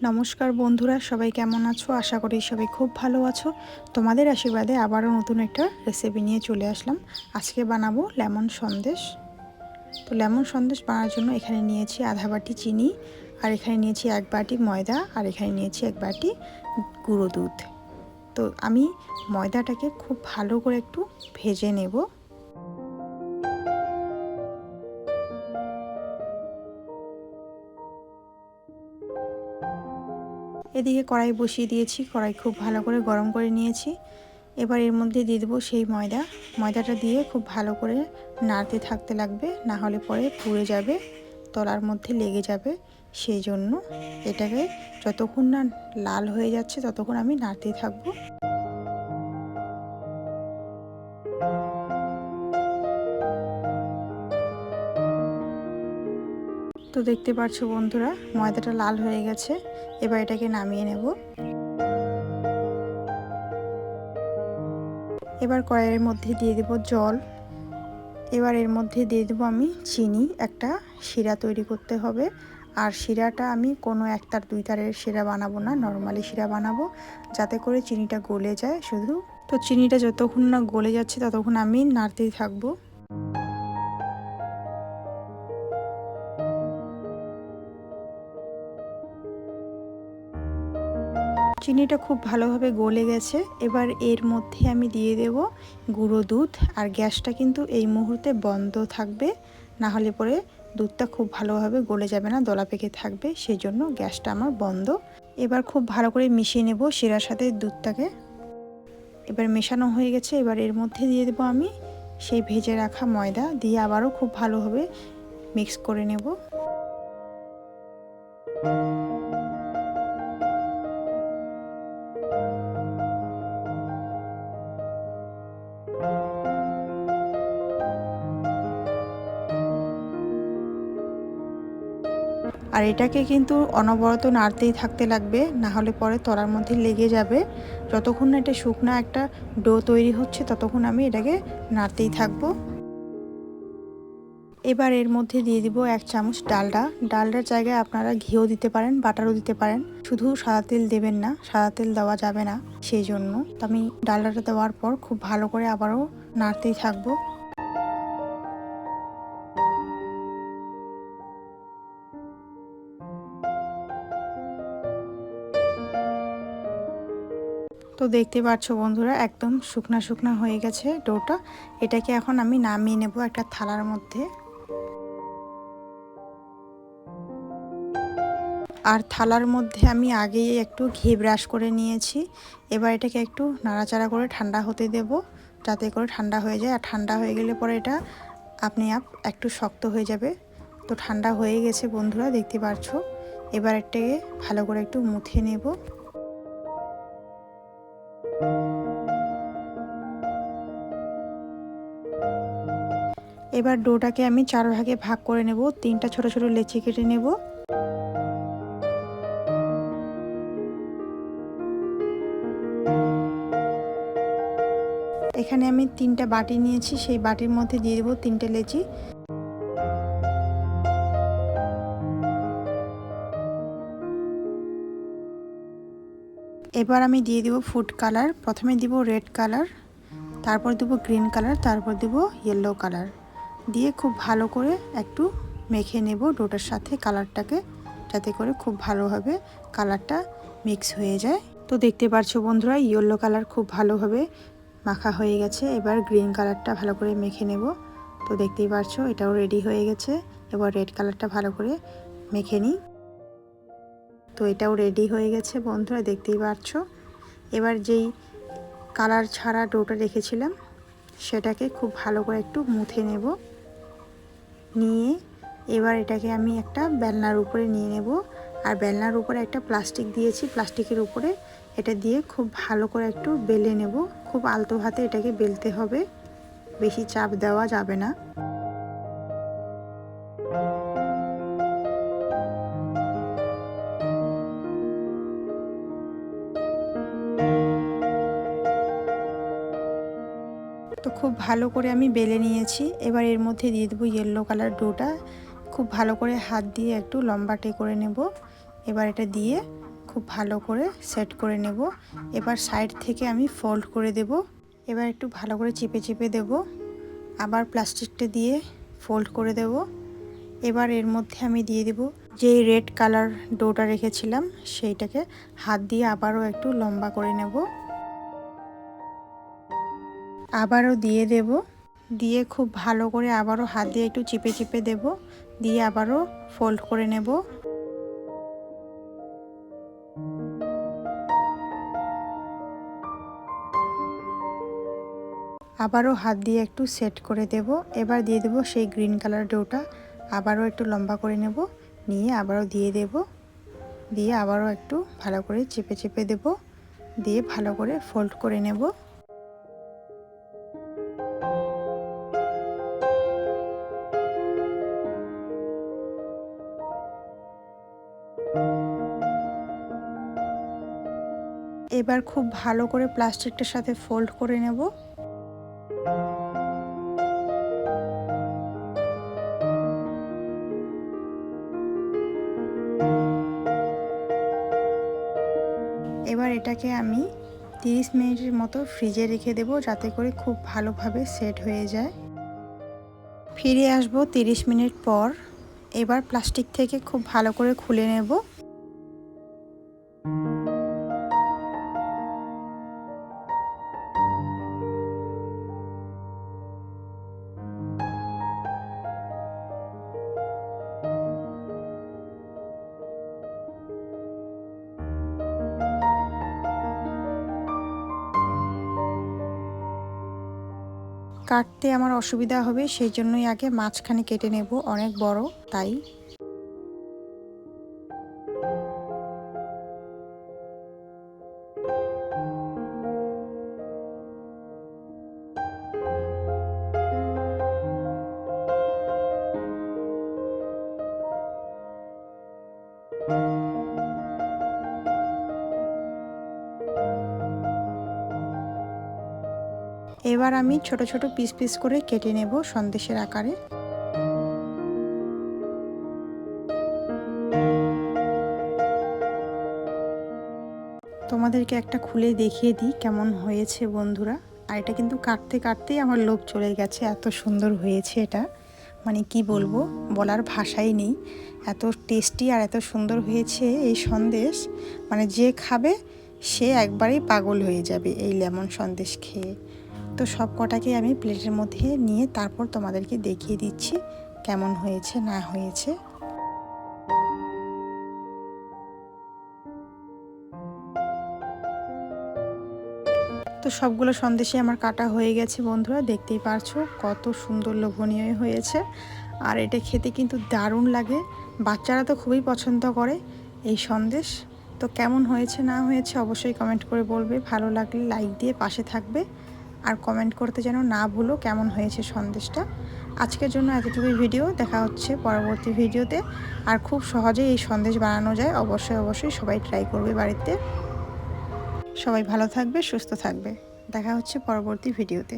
নমস্কার বন্ধুরা, সবাই কেমন আছো? আশা করি সবাই খুব ভালো আছো। তোমাদের আশীর্বাদে আবারও নতুন একটা রেসিপি নিয়ে চলে আসলাম। আজকে বানাবো লেমন সন্দেশ। তো লেমন সন্দেশ বানানোর জন্য এখানে নিয়েছি আধা বাটি চিনি, আর এখানে নিয়েছি 1 বাটি ময়দা, আর এখানে নিয়েছি 1 বাটি গুঁড়ো দুধ। তো আমি ময়দাটাকে খুব ভালো করে একটু ভেজে নেব। এদিকে কড়াই বসিয়ে দিয়েছি, কড়াই খুব ভালো করে গরম করে নিয়েছি। এবার এর মধ্যে দিয়ে দেবো সেই ময়দাটা দিয়ে খুব ভালো করে নাড়তে থাকতে লাগবে, না হলে পরে পুড়ে যাবে, তলার মধ্যে লেগে যাবে। সেই জন্য এটাকে যতক্ষণ না লাল হয়ে যাচ্ছে ততক্ষণ আমি নাড়তেই থাকবো। তো দেখতে পাচ্ছ বন্ধুরা, ময়দাটা লাল হয়ে গেছে। এবার এটাকে নামিয়ে নেব। এবার কড়াইয়ের মধ্যে দিয়ে দেব জল। এবার এর মধ্যে দিয়ে দেবো আমি চিনি। একটা শিরা তৈরি করতে হবে, আর শিরাটা আমি কোনো একতার দুই তারের শিরা বানাবো না, নর্মালি শিরা বানাবো, যাতে করে চিনিটা গলে যায় শুধু। তো চিনিটা যতক্ষণ না গলে যাচ্ছে ততক্ষণ আমি নাড়তেই থাকবো। চিনিটা খুব ভালোভাবে গলে গেছে। এবার এর মধ্যে আমি দিয়ে দেব গুঁড়ো দুধ, আর গ্যাসটা কিন্তু এই মুহূর্তে বন্ধ থাকবে, না হলে পরে দুধটা খুব ভালোভাবে গলে যাবে না, দলা পেকে থাকবে। সেই জন্য গ্যাসটা আমার বন্ধ। এবার খুব ভালো করে মিশিয়ে নেব শিরার সাথে দুধটাকে। এবার মেশানো হয়ে গেছে। এবার এর মধ্যে দিয়ে দেবো আমি সেই ভেজে রাখা ময়দা, দিয়ে আবারও খুব ভালোভাবে মিক্স করে নেব। আর এটাকে কিন্তু অনবরত নাড়তেই থাকতে লাগবে, না হলে পরে তলার মধ্যে লেগে যাবে। যতক্ষণ না এটা শুকনো একটা ডো তৈরি হচ্ছে ততক্ষণ আমি এটাকে নাড়তেই থাকবো। এবার এর মধ্যে দিয়ে দিব 1 চামচ ডালডা। ডালডার জায়গায় আপনারা ঘিও দিতে পারেন, বাটারও দিতে পারেন। শুধু সাদা তেল দেবেন না, সাদা তেল দেওয়া যাবে না, সেই জন্য। তো আমি ডালডাটা দেওয়ার পর খুব ভালো করে আবারও নাড়তেই থাকবো। তো দেখতে পাচ্ছ বন্ধুরা, একদম শুকনা শুকনা হয়ে গেছে ডোটা। এটাকে এখন আমি নামিয়ে নেব একটা থালার মধ্যে। আর থালার মধ্যে আমি আগেই একটু ঘি ব্রাশ করে নিয়েছি। এবার এটাকে একটু নাড়াচাড়া করে ঠান্ডা হতে দেব, যাতে করে ঠান্ডা হয়ে যায়। আর ঠান্ডা হয়ে গেলে পরে এটা আপনি একটু শক্ত হয়ে যাবে। তো ঠান্ডা হয়ে গেছে বন্ধুরা, দেখতে পাচ্ছ। এবার এটাকে ভালো করে একটু মুথে নেব। এবার ডোটাকে আমি 4 ভাগে ভাগ করে নেব, 3টা ছোট ছোট লেচি কেটে নেব। এখানে আমি 3টা বাটি নিয়েছি, সেই বাটির মধ্যে দিয়ে দেবো 3টে লেচি। এবার আমি দিয়ে দেবো ফুড কালার। প্রথমে দিব রেড কালার, তারপর দেবো গ্রিন কালার, তারপর দেবো ইয়েলো কালার। দিয়ে খুব ভালো করে একটু মেখে নেব ডোটার সাথে কালারটাকে, যাতে করে খুব ভালোভাবে কালারটা মিক্স হয়ে যায়। তো দেখতে পাচ্ছ বন্ধুরা, ইয়েলো কালার খুব ভালোভাবে মাখা হয়ে গেছে। এবার গ্রিন কালারটা ভালো করে মেখে নেব। তো দেখতেই পাচ্ছ এটাও রেডি হয়ে গেছে। এবার রেড কালারটা ভালো করে মেখে নিই। তো এটাও রেডি হয়ে গেছে বন্ধুরা, দেখতেই পাচ্ছ। এবার যেই কালার ছাড়া ডোটা রেখেছিলাম সেটাকে খুব ভালো করে একটু মুথে নেব। নিয়ে এবার এটাকে আমি একটা বেলনার উপরে নিয়ে নেব। আর বেলনার উপরে একটা প্লাস্টিক দিয়েছি, প্লাস্টিকের উপরে এটা দিয়ে খুব ভালো করে একটু বেলে নেব। খুব আলতো হাতে এটাকে বেলতে হবে, বেশি চাপ দেওয়া যাবে না। তো খুব ভালো করে আমি বেলে নিয়েছি। এবার এর মধ্যে দিয়ে দেবো ইয়েলো কালার ডোটা। খুব ভালো করে হাত দিয়ে একটু লম্বাটে করে নেব। এবার এটা দিয়ে খুব ভালো করে সেট করে নেব। এবার সাইড থেকে আমি ফোল্ড করে দেব। এবার একটু ভালো করে চিপে চিপে দেব, আবার প্লাস্টিকটা দিয়ে ফোল্ড করে দেব। এবার এর মধ্যে আমি দিয়ে দেব যে রেড কালার ডোটা রেখেছিলাম সেইটাকে হাত দিয়ে আবারও একটু লম্বা করে নেব, আবারও দিয়ে দেব, দিয়ে খুব ভালো করে আবারও হাত দিয়ে একটু চিপে চিপে দেব, দিয়ে আবারও ফোল্ড করে নেব। আবারও হাত দিয়ে একটু সেট করে দেব। এবার দিয়ে দেব সেই গ্রিন কালার ডোটা, আবারও একটু লম্বা করে নেব, নিয়ে আবারও দিয়ে দেব, দিয়ে আবারও একটু ভালো করে চেপে চেপে দেব, দিয়ে ভালো করে ফোল্ড করে নেব। এবার খুব ভালো করে প্লাস্টিকটার সাথে ফোল্ড করে নেব। এবার এটাকে আমি 30 মিনিটের মতো ফ্রিজে রেখে দেব, যাতে করে খুব ভালোভাবে সেট হয়ে যায়। ফিরে আসব 30 মিনিট পর। এবার প্লাস্টিক থেকে খুব ভালো করে খুলে নেব। কাটতে আমার অসুবিধা হবে, সেই জন্যই আগে মাঝখানে কেটে নেব, অনেক বড় তাই। এবার আমি ছোট ছোট পিস পিস করে কেটে নেব সন্দেশের আকারে। তোমাদেরকে একটা খুলে দেখিয়ে দিই কেমন হয়েছে বন্ধুরা। আর এটা কিন্তু কাটতে কাটতেই আমার লোভ চলে গেছে, এত সুন্দর হয়েছে এটা, মানে কি বলবো, বলার ভাষাই নেই। এত টেস্টি আর এত সুন্দর হয়েছে এই সন্দেশ, মানে যে খাবে সে একবারেই পাগল হয়ে যাবে এই লেমন সন্দেশ খেয়ে। তো সব কটাকে আমি প্লেটের মধ্যে নিয়ে তারপর তোমাদেরকে দেখিয়ে দিচ্ছি কেমন হয়েছে না হয়েছে। তো সবগুলো সন্দেশই আমার কাটা হয়ে গেছে বন্ধুরা, দেখতেই পারছো কত সুন্দর লোভনীয় হয়েছে। আর এটা খেতে কিন্তু দারুণ লাগে, বাচ্চারা তো খুবই পছন্দ করে এই সন্দেশ। তো কেমন হয়েছে না হয়েছে অবশ্যই কমেন্ট করে বলবে, ভালো লাগলে লাইক দিয়ে পাশে থাকবে, আর কমেন্ট করতে যেন না ভুলো কেমন হয়েছে সন্দেশটা। আজকের জন্য এতটুকুই ভিডিও, দেখা হচ্ছে পরবর্তী ভিডিওতে। আর খুব সহজেই এই সন্দেশ বানানো যায়, অবশ্যই সবাই ট্রাই করবে বাড়িতে। সবাই ভালো থাকবে, সুস্থ থাকবে, দেখা হচ্ছে পরবর্তী ভিডিওতে।